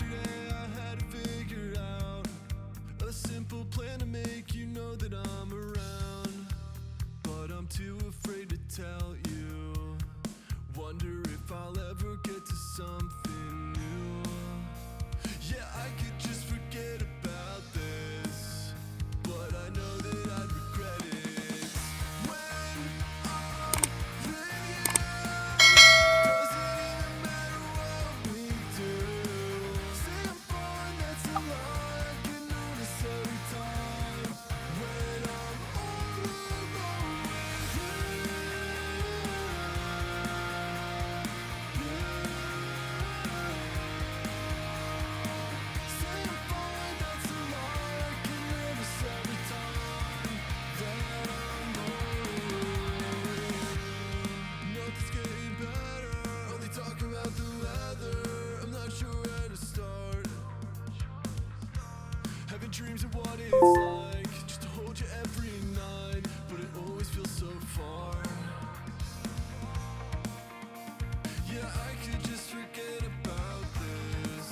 Yesterday I had to figure out a simple plan to make you know that I'm around, but I'm too afraid to tell you. Wonder if I'll ever get to something new. Yeah, I could just forget about this, but I know that I'd regret it. When I'm with you, doesn't even matter what we do. Say I'm fine, that's a lie I can notice every time. When I'm all alone with you, say I'm fine, that's a lie I can notice every time that I'm alone. Nothing's getting better, only talk about the weather. I'm not sure where to start. Having dreams of what it's like just to hold you every night, but it always feels so far. Yeah, I could just forget about this,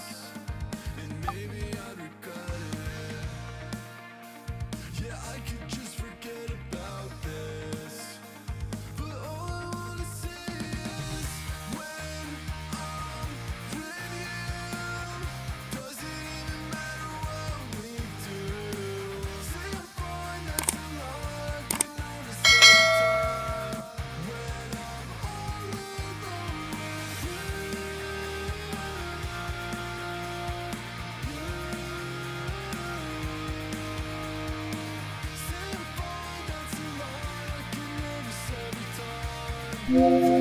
and maybe I'd regret it. Yeah, I could just forget about this, but all I wanna say is when I'm with you, doesn't even matter what we do. Say I'm fine, that's a lie I can notice every time. When I'm all alone with you, say I'm fine, that's a lie I can notice every time.